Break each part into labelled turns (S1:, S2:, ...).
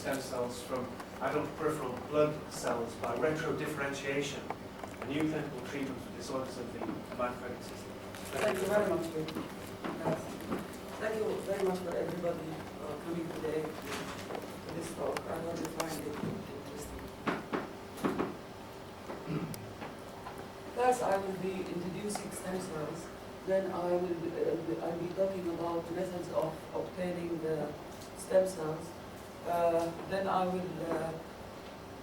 S1: stem cells from adult peripheral blood cells by retrodifferentiation, a new clinical treatment for disorders of the hematopoietic system.
S2: Thank you very much. Thank you very much for everybody coming today to this talk. I hope you find it interesting. First, I will be introducing stem cells. Then I'll be talking about methods of obtaining the stem cells. Then I will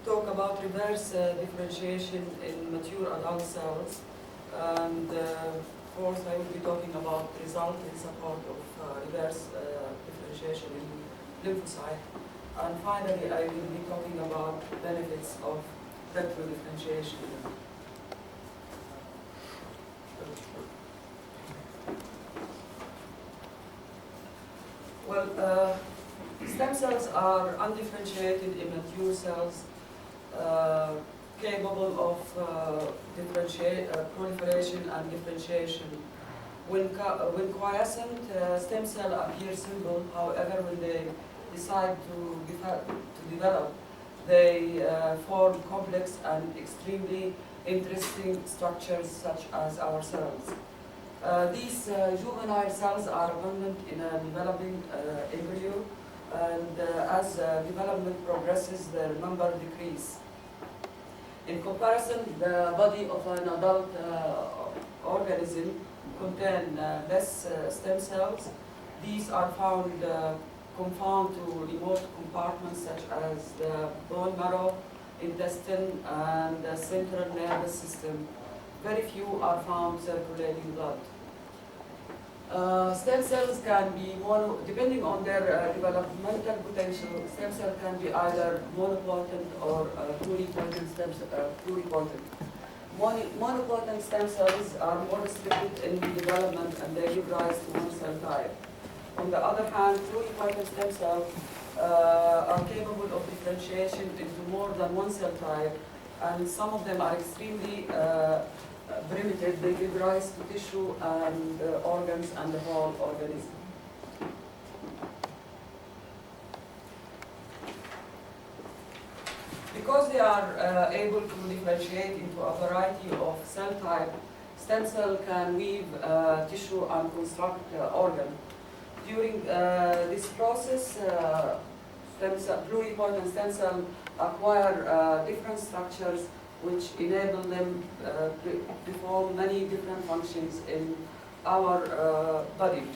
S2: talk about reverse differentiation in mature adult cells. And fourth, I will be talking about result in support of reverse differentiation in lymphocyte. And finally, I will be talking about benefits of retrodifferentiation. Well, stem cells are undifferentiated immature cells capable of proliferation and differentiation. When quiescent, stem cell appear simple. However, when they decide to develop, they form complex and extremely interesting structures such as our cells. These juvenile cells are abundant in a developing embryo, and as development progresses, their number decreases. In comparison, the body of an adult organism contains less stem cells. These are found confined to remote compartments such as the bone marrow, intestine, and the central nervous system. Very few are found circulating blood. Stem cells can be depending on their developmental potential. Stem cell can be either monopotent or pluripotent pluripotent. Monopotent stem cells are more restricted in development and they give rise to one cell type. On the other hand, pluripotent stem cells are capable of differentiation into more than one cell type, and some of them are extremely primitive. They give rise to tissue and organs and the whole organism. Because they are able to differentiate into a variety of cell type, stem cell can weave tissue and construct organ. During this process, pluripotent stem cells acquire different structures which enable them to perform many different functions in our body.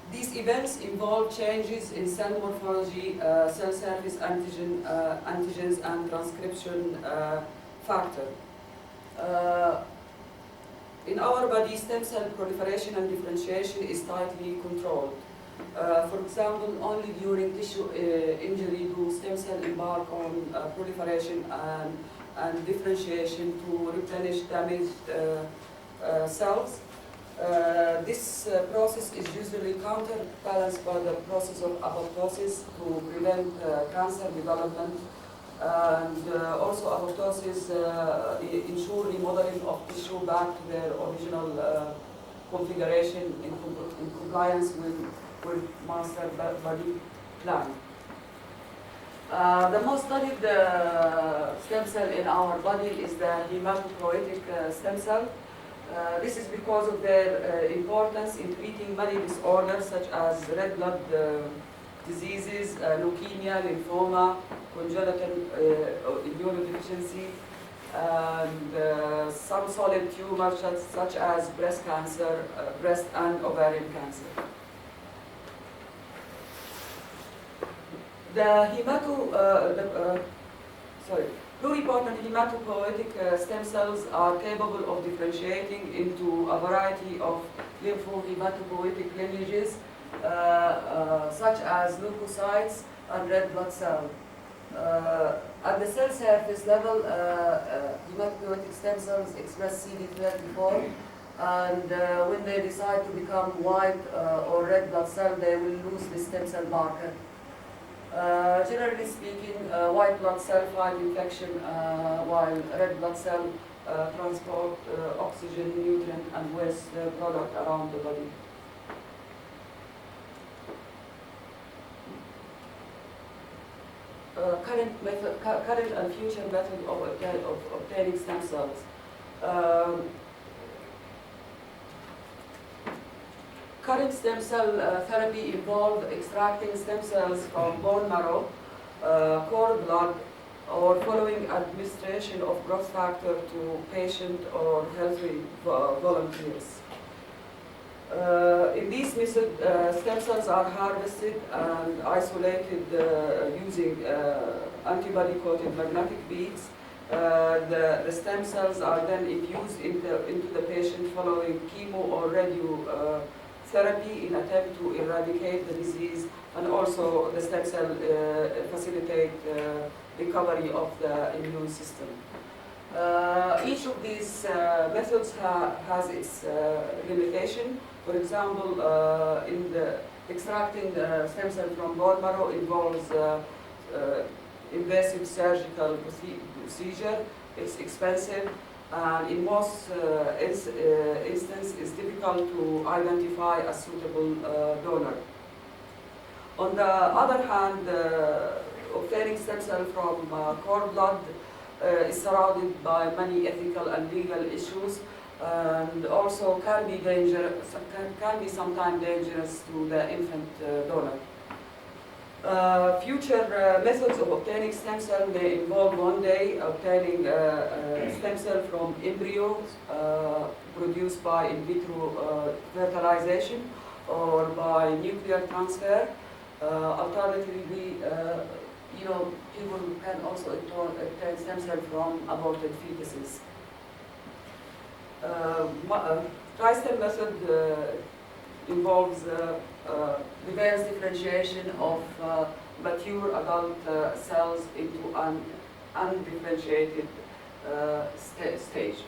S2: These events involve changes in cell morphology, cell surface antigens, and transcription factor. In our body, stem cell proliferation and differentiation is tightly controlled. For example, only during tissue injury do stem cells embark on proliferation and differentiation to replenish damaged cells. This process is usually counterbalanced by the process of apoptosis to prevent cancer development, and also apoptosis ensure remodeling of tissue back to their original configuration in compliance with master body plan. The most studied stem cell in our body is the hematopoietic stem cell. This is because of their importance in treating many disorders such as red blood diseases, leukemia, lymphoma, congenital immunodeficiency, and some solid tumors such as breast cancer, breast and ovarian cancer. Pluripotent hematopoietic stem cells are capable of differentiating into a variety of lymphohematopoietic lineages, such as leukocytes and red blood cells. At the cell surface level, hematopoietic stem cells express CD34, and when they decide to become white or red blood cell, they will lose the stem cell marker. Generally speaking, white blood cell fight infection, while red blood cell transport oxygen, nutrient, and waste product around the body. current and future method of obtaining stem cells. Current stem cell therapy involve extracting stem cells from bone marrow, cord blood, or following administration of growth factor to patient or healthy volunteers. In this method, stem cells are harvested and isolated using antibody-coated magnetic beads. The stem cells are then infused into the patient following chemo or radio therapy in attempt to eradicate the disease, and also the stem cell facilitate recovery of the immune system. Each of these methods has its limitation. For example, in the extracting the stem cell from bone marrow involves invasive surgical procedure. It's expensive, and in most instances it's difficult to identify a suitable donor. On the other hand, obtaining stem cell from cord blood is surrounded by many ethical and legal issues, and also can be sometimes dangerous to the infant donor. Future methods of obtaining stem cell may involve one day obtaining stem cell from embryos produced by in vitro fertilization or by nuclear transfer. Alternatively, people can also obtain stem cell from aborted fetuses. Tri-stem method involves reverse differentiation of mature adult cells into an undifferentiated stage.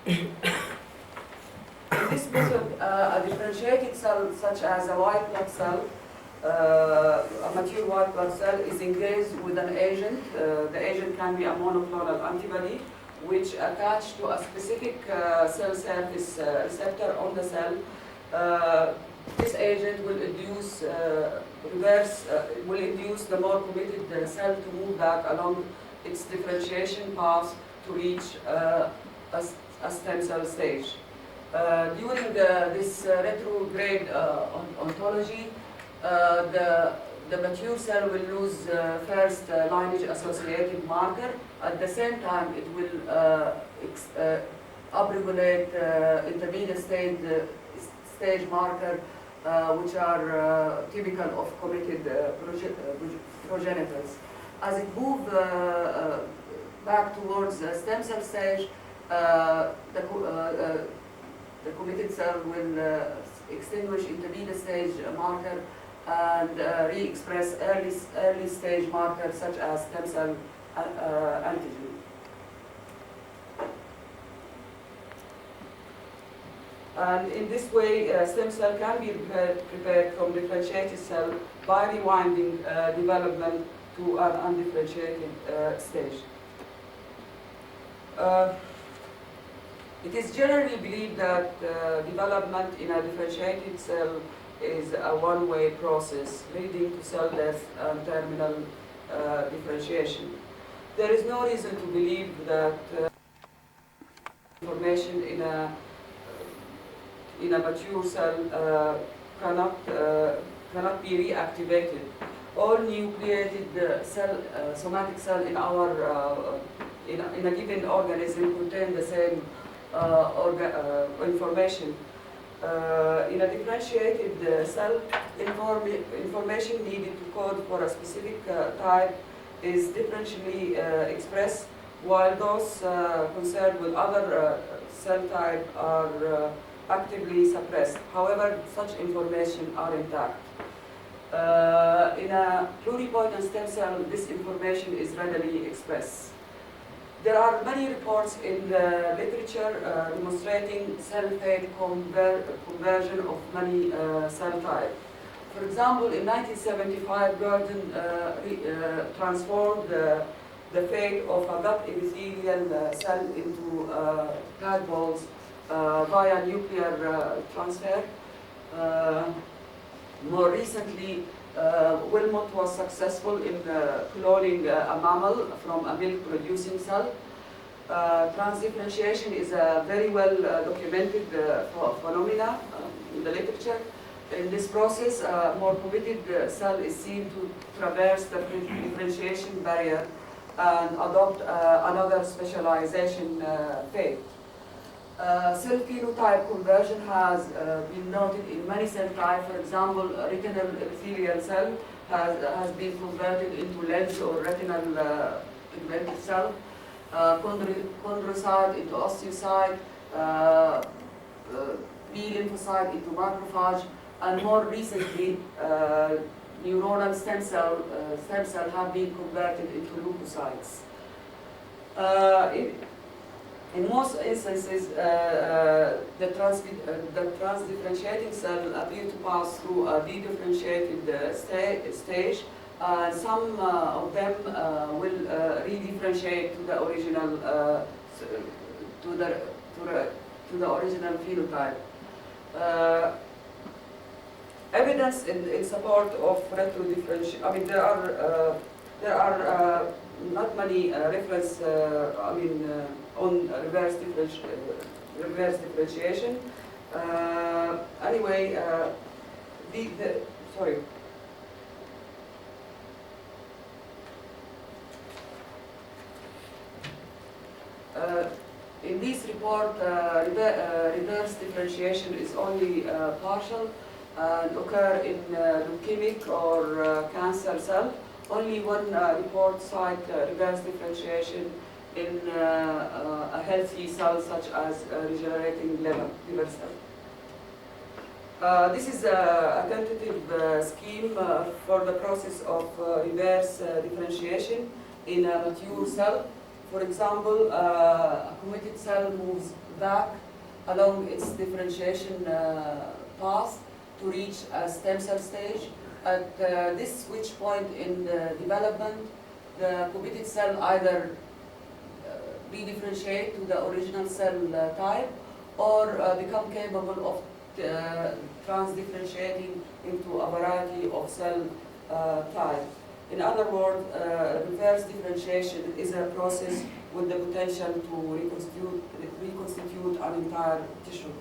S2: In this method, a differentiated cell such as a white blood cell, a mature white blood cell, is engaged with an agent. The agent can be a monoclonal antibody which attach to a specific cell surface receptor on the cell. This agent will induce the more committed cell to move back along its differentiation path to reach a stem cell stage. During this retrograde ontology, the mature cell will lose first lineage-associated marker. At the same time, it will upregulate intermediate stage marker, which are typical of committed progenitors. As it moves back towards the stem cell stage, the committed cell will extinguish intermediate stage marker and re-express early stage markers such as stem cell antigen. And in this way, stem cell can be prepared from differentiated cell by rewinding development to an undifferentiated stage. It is generally believed that development in a differentiated cell is a one-way process leading to cell death and terminal differentiation. There is no reason to believe that information in a mature cell cannot be reactivated. All nucleated somatic cell in our in a given organism contain the same information. In a differentiated cell, information needed to code for a specific type is differentially expressed, while those concerned with other cell type are actively suppressed. However, such information are intact. In a pluripotent stem cell, this information is readily expressed. There are many reports in the literature demonstrating cell fate conversion of many cell types. For example, in 1975, Gordon transformed the fate of a gut epithelial cell into tadpoles via nuclear transfer. More recently, Wilmot was successful in cloning a mammal from a milk-producing cell. Transdifferentiation is a very well documented phenomena in the literature. In this process, a more committed cell is seen to traverse the differentiation barrier and adopt another specialization fate. Cell phenotype conversion has been noted in many cell types. For example, retinal epithelial cell has been converted into lens or retinal pigmented cell. Chondrocyte into osteocyte, B lymphocyte into macrophage, and more recently, neuronal stem cell have been converted into leukocytes. In most instances, the transdifferentiating cell appear to pass through a dedifferentiated stage. Some of them will redifferentiate to the original original phenotype. Evidence in support of retrodifferentiation. I mean, there are not many reference. On reverse differentiation. Anyway, sorry. In this report, reverse differentiation is only partial and occur in leukemic or cancer cell. Only one report cite reverse differentiation in a healthy cell such as regenerating liver cell. This is a tentative scheme for the process of reverse differentiation in a mature cell. For example, a committed cell moves back along its differentiation path to reach a stem cell stage. At this switch point in the development, the committed cell either redifferentiate to the original cell type or become capable of transdifferentiating into a variety of cell types. In other words, reverse differentiation is a process with the potential to reconstitute an entire tissue.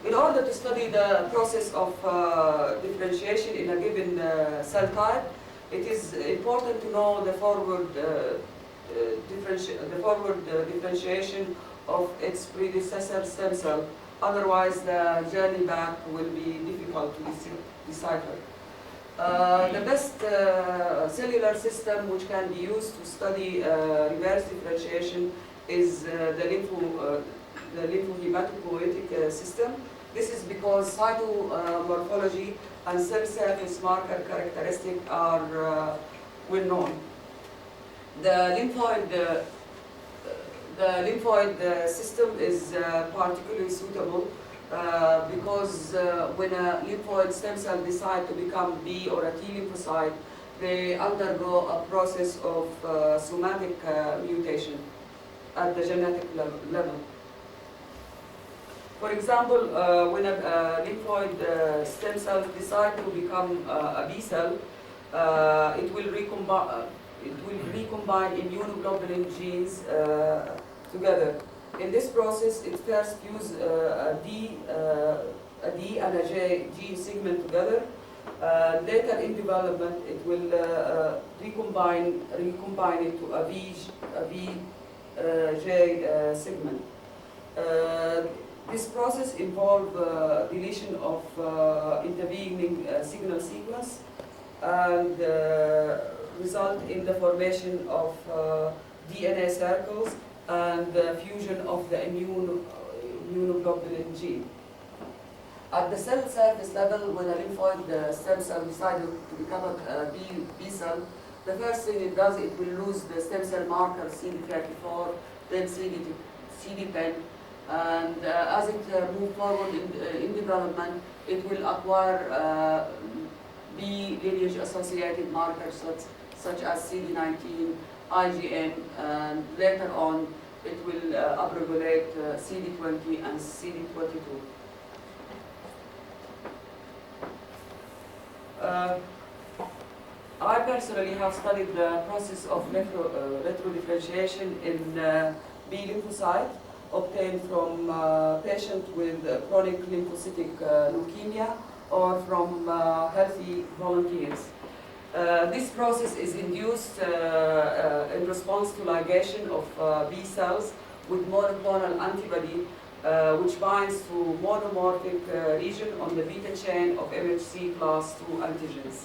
S2: In order to study the process of differentiation in a given cell type, it is important to know the forward differentiation of its predecessor stem cell. Otherwise, the journey back will be difficult to decipher. The best cellular system which can be used to study reverse differentiation is the lymphohematopoietic system. This is because cytomorphology and cell surface marker characteristics are well known. The lymphoid system is particularly suitable because when a lymphoid stem cell decide to become B or a T lymphocyte, they undergo a process of somatic mutation at the genetic level. For example, when a lymphoid stem cell decide to become a B cell, it will recombine immunoglobulin genes together. In this process, it first fuse a D and a J gene segment together. Later in development, it will recombine it to a VJ segment. This process involves deletion of intervening signal sequence and result in the formation of DNA circles and the fusion of the immunoglobulin gene. At the cell surface level, when a lymphoid stem cell decides to become a B cell, the first thing it does, it will lose the stem cell marker CD34, then CD10, and as it moves forward in development, it will acquire B lineage associated markers such as CD19 IgM, and later on it will upregulate CD20 and CD22. I personally have studied the process of retrodifferentiation in B lymphocyte obtained from patients with chronic lymphocytic leukemia or from healthy volunteers. This process is induced in response to ligation of B cells with monoclonal antibody which binds to monomorphic region on the beta chain of MHC class II antigens.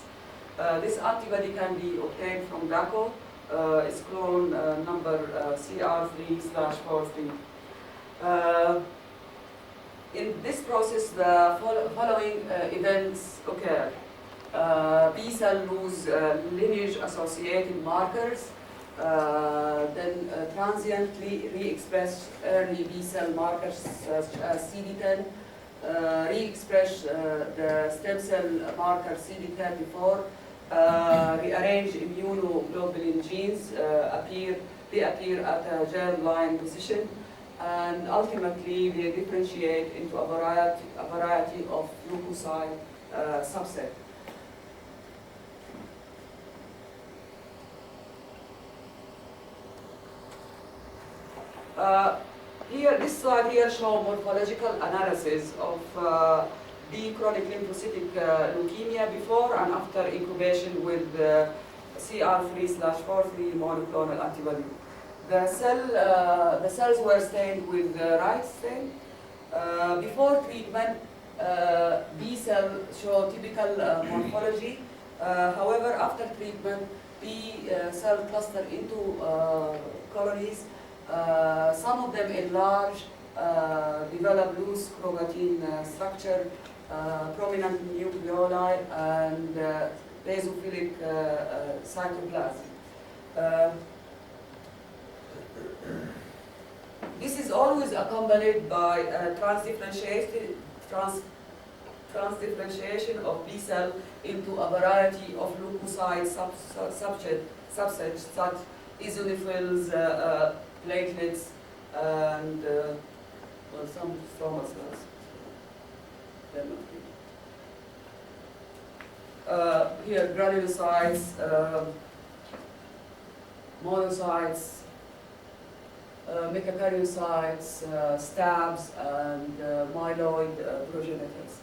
S2: This antibody can be obtained from DACO, its clone number CR3/43. In this process, the following events occur. B cell lose lineage-associated markers, then transiently re-express early B cell markers such as CD10, re-express the stem cell marker CD34, rearranged immunoglobulin genes reappear at a germ-line position, and ultimately they differentiate into a variety of leukocyte subset. This slide here shows morphological analysis of B chronic lymphocytic leukemia before and after incubation with CR3/43 monoclonal antibody. The cells were stained with the right stain. Before treatment, B cell show typical morphology. However, after treatment, B cell cluster into colonies. Some of them enlarge, develop loose chromatin structure, prominent nucleoli, and basophilic cytoplasm. This is always accompanied by transdifferentiation of B cell into a variety of leukocyte subsets such eosinophils, platelets, and well, some stromal cells. Here, granulocytes, monocytes, megakaryocytes, stabs, and myeloid progenitors.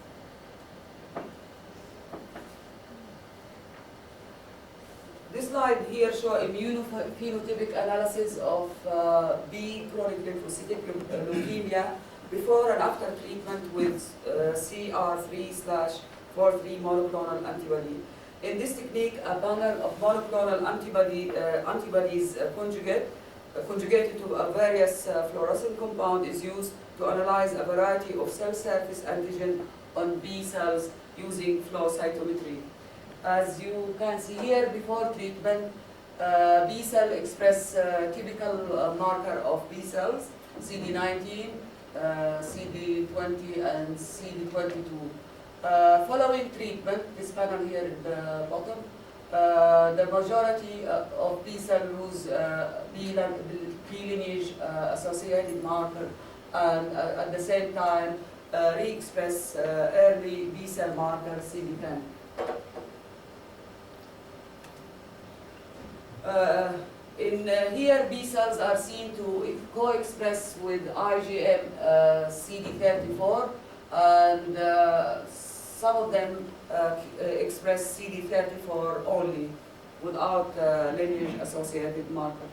S2: This slide here shows immunophenotypic analysis of B chronic lymphocytic leukemia before and after treatment with CR3/43 monoclonal antibody. In this technique, a panel of monoclonal antibodies conjugated to a various fluorescent compound is used to analyze a variety of cell surface antigen on B cells using flow cytometry. As you can see here, before treatment, B cell express typical marker of B cells, CD19, CD20, and CD22. Following treatment, this panel here at the bottom, the majority of B cell lose B lineage associated marker, and at the same time re-express early B cell marker CD10. Here, B cells are seen to co-express with IgM CD34, and some of them express CD34 only, without lineage-associated marker.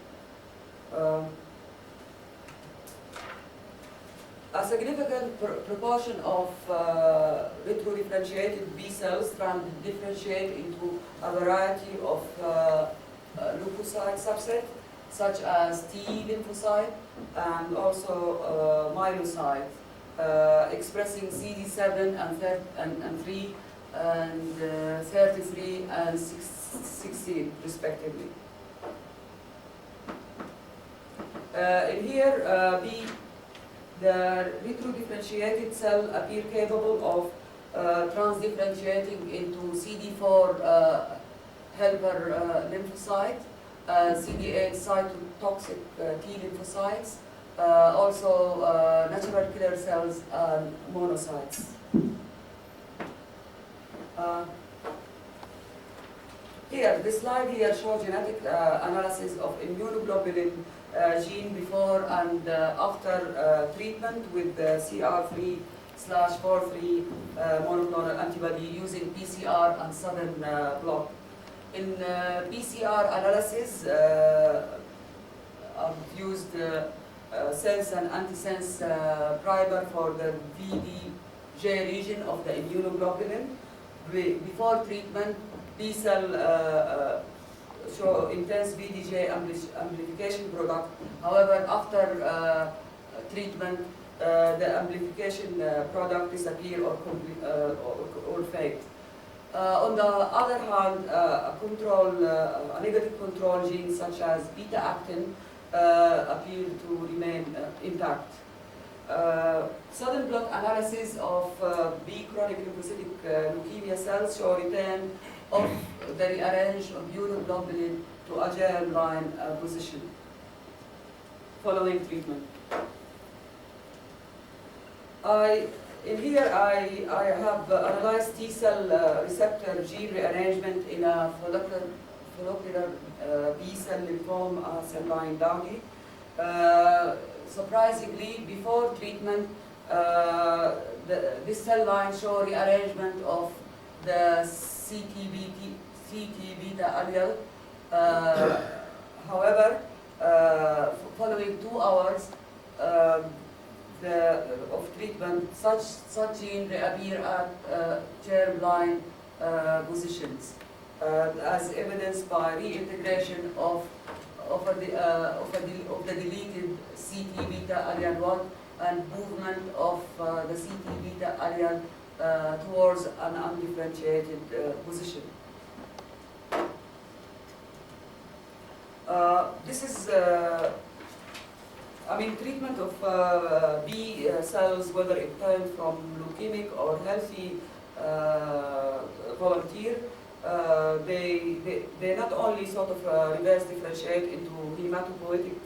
S2: A significant proportion of retrodifferentiated B cells differentiate into a variety of leukocyte subset, such as T lymphocyte and also myelocyte, expressing CD7 and 3 and 33 and 16 respectively. In here, the retrodifferentiated cell appear capable of transdifferentiating into CD4 helper lymphocyte CD8 cytotoxic T lymphocytes, also natural killer cells and monocytes. Here, this slide here shows genetic analysis of immunoglobulin gene before and after treatment with the CR3/4/3 monoclonal antibody using PCR and sudden blot. In PCR analysis, I've used sense and antisense primer for the VDJ region of the immunoglobulin. Before treatment, B cell show intense VDJ amplification product. However, after treatment, the amplification product disappear or fade. On the other hand, a negative control gene such as beta-actin appear to remain intact. Sudden blot analysis of B chronic lymphocytic leukemia cells show return of the rearranged immunoglobulin to a germ-line position following treatment. In here, I have analyzed T cell receptor gene rearrangement in a follicular B cell lymphoma cell line Dowdy. Surprisingly, before treatment, this cell line show rearrangement of the CT beta allele. However, following 2 hours of treatment, such gene reappear at germ-line positions, as evidenced by reintegration of the deleted CT beta allele 1 and movement of the CT beta allele towards an undifferentiated position. This is treatment of B cells, whether it came from leukemic or healthy volunteer, they not only sort of reverse differentiate into hematopoietic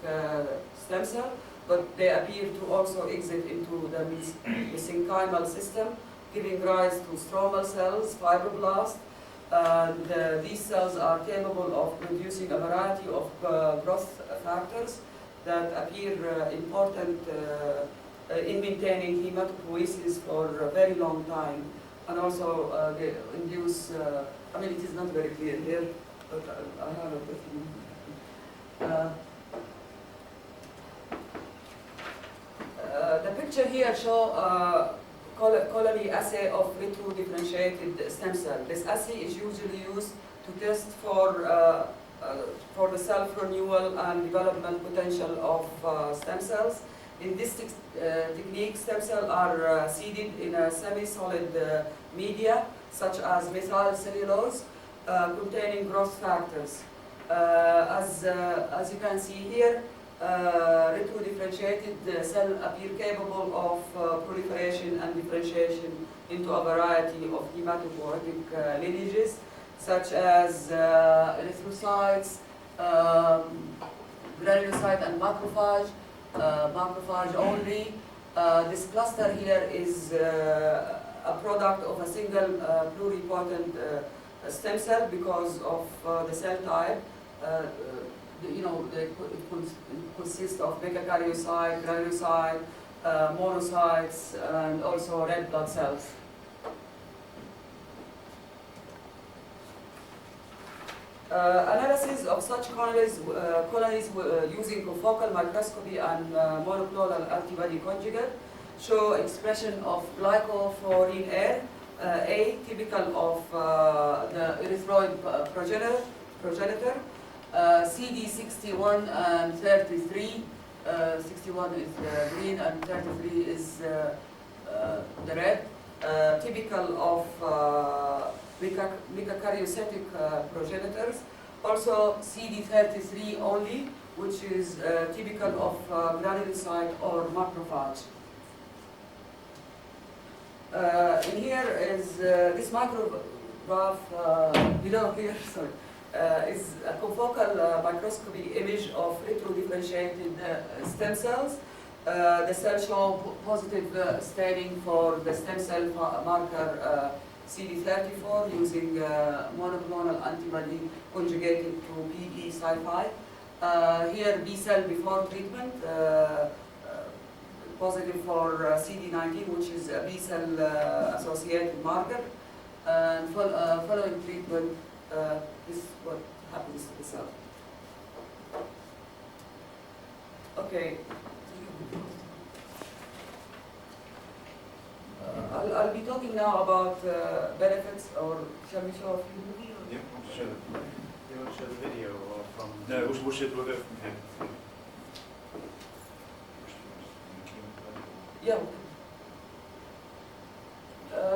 S2: stem cell, but they appear to also exit into the mesenchymal system, giving rise to stromal cells, fibroblasts, and these cells are capable of producing a variety of growth factors that appear important in maintaining hematopoiesis for a very long time, and also they induce, it is not very clear here, but I have a the picture here shows colony assay of retrodifferentiated stem cell. This assay is usually used to test for the self-renewal and development potential of stem cells. In this technique, stem cells are seeded in a semi-solid media, such as methyl cellulose, containing growth factors. As you can see here, retrodifferentiated cell appear capable of proliferation and differentiation into a variety of hematopoietic lineages, such as erythrocytes, granulocyte and macrophage, macrophage only. This cluster here is a product of a single pluripotent stem cell because of the cell type. It consists of megakaryocyte, granulocyte, monocytes, and also red blood cells. Analysis of such colonies using confocal microscopy and monoclonal antibody conjugate show expression of glycophorin A, typical of the erythroid progenitor, CD61 and 33. 61 is green and 33 is the red, typical of megakaryocytic progenitors. Also CD33 only, which is typical of granulocyte or macrophage. In here is this micrograph below here, sorry. is a confocal microscopy image of retrodifferentiated stem cells. The cells show positive staining for the stem cell marker CD34 using monoclonal antibody conjugated to PE-Cy5. Here B cell before treatment, positive for CD19, which is a B cell associated marker. And following treatment, this is what happens to the cell. Okay. I'll be talking now about benefits, or shall we show a few movies?
S3: You want to show the video or from?
S4: No, we'll go from here.
S2: Yeah.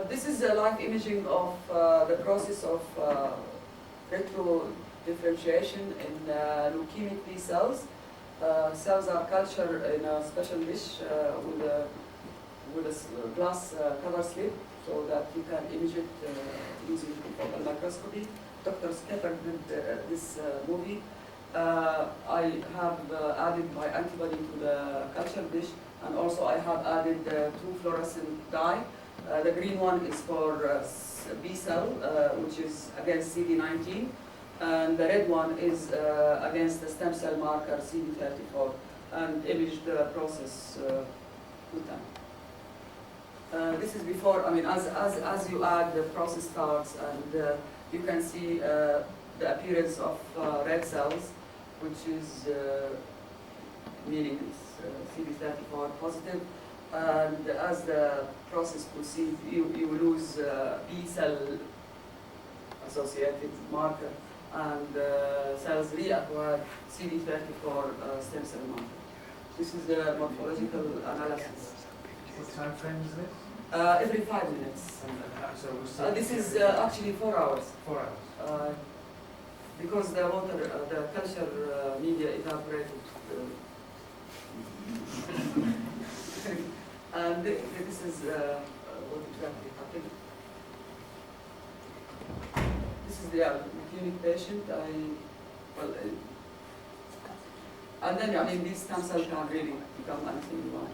S2: This is a live imaging of the process of retrodifferentiation in leukemic B cells. Cells are cultured in a special dish with a glass cover slip, so that you can image it using confocal microscopy. Dr. Skepper did this movie. I have added my antibody to the culture dish, and also I have added two fluorescent dye. The green one is for B cell, which is against CD19, and the red one is against the stem cell marker CD34, and imaged the process with them. This is before, I mean, as you add, the process starts, and you can see the appearance of red cells, which is meaning it's CD34 positive. And as the process proceeds, you lose B cell associated marker, and cells reacquire CD34 stem cell marker. This is the morphological analysis.
S1: What time frame is this?
S2: Every 5 minutes.
S1: So we'll see.
S2: This is actually 4 hours.
S1: 4 hours.
S2: Because the water, the culture media evaporated. And this is what exactly happened. This is the leukemic patient. And then, I mean, these stem cells can really become anything you want.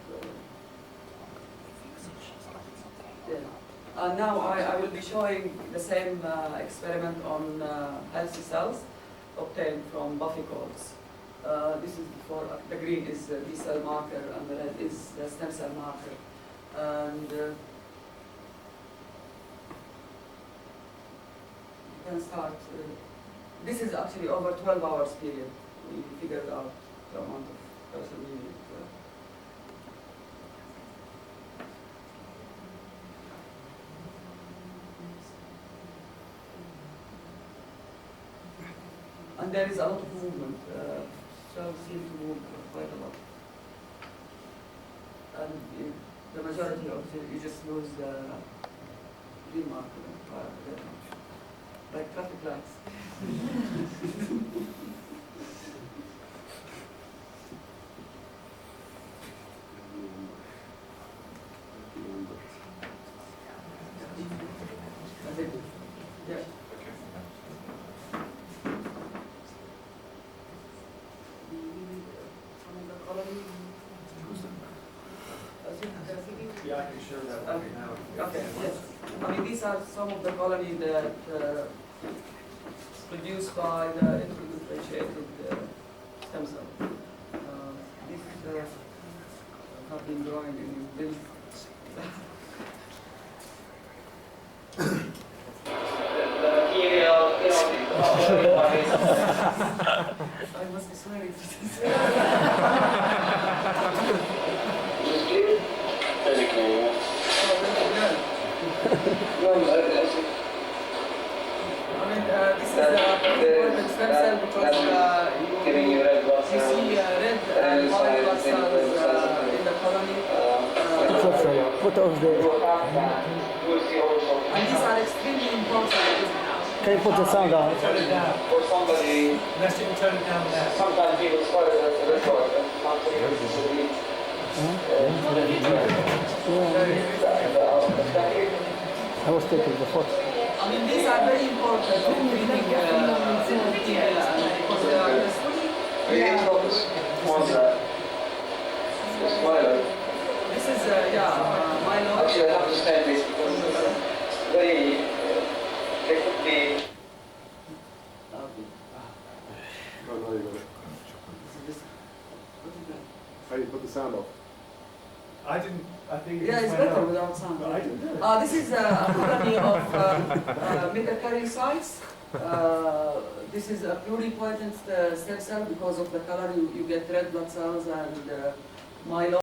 S2: Yeah. And now I will be showing the same experiment on healthy cells obtained from buffycoats. This is for the green is the B cell marker, and the red is the stem cell marker. And you can start. This is actually over 12 hours period. We figured out the amount of person needed. And there is a lot of movement. Cells seem to move quite a lot. And the majority of it, you just lose the green marker, like traffic lights. Yeah.
S1: Yeah, I can show that one now.
S2: Okay, yes. I mean, these are some of the colonies that produced by the retrodifferentiated stem cell. These have been growing in billions. I must be swearing. This is important stem cell because you see red and white blood cells in the colony.
S5: Put off the.
S2: And these are extremely important.
S5: Can you put the sound on?
S1: Turn it down.
S3: For somebody,
S1: Unless you can turn it down there.
S3: sometimes people start it as a record and not
S5: I was taking the photo.
S2: I mean, these are very important for treating leukemia because they are useful.
S3: One's myeloid.
S2: This is, myeloid.
S3: Actually, I have to stand this because it's very, they could be.
S4: Oh, no, you got it. How you put the sound off?
S1: I didn't, I think
S2: Yeah, it's better without sound.
S1: But I didn't do it.
S2: This is a colony of metakaryocytes. This is a pluripotent stem cell because of the color. You get red blood cells and myeloid.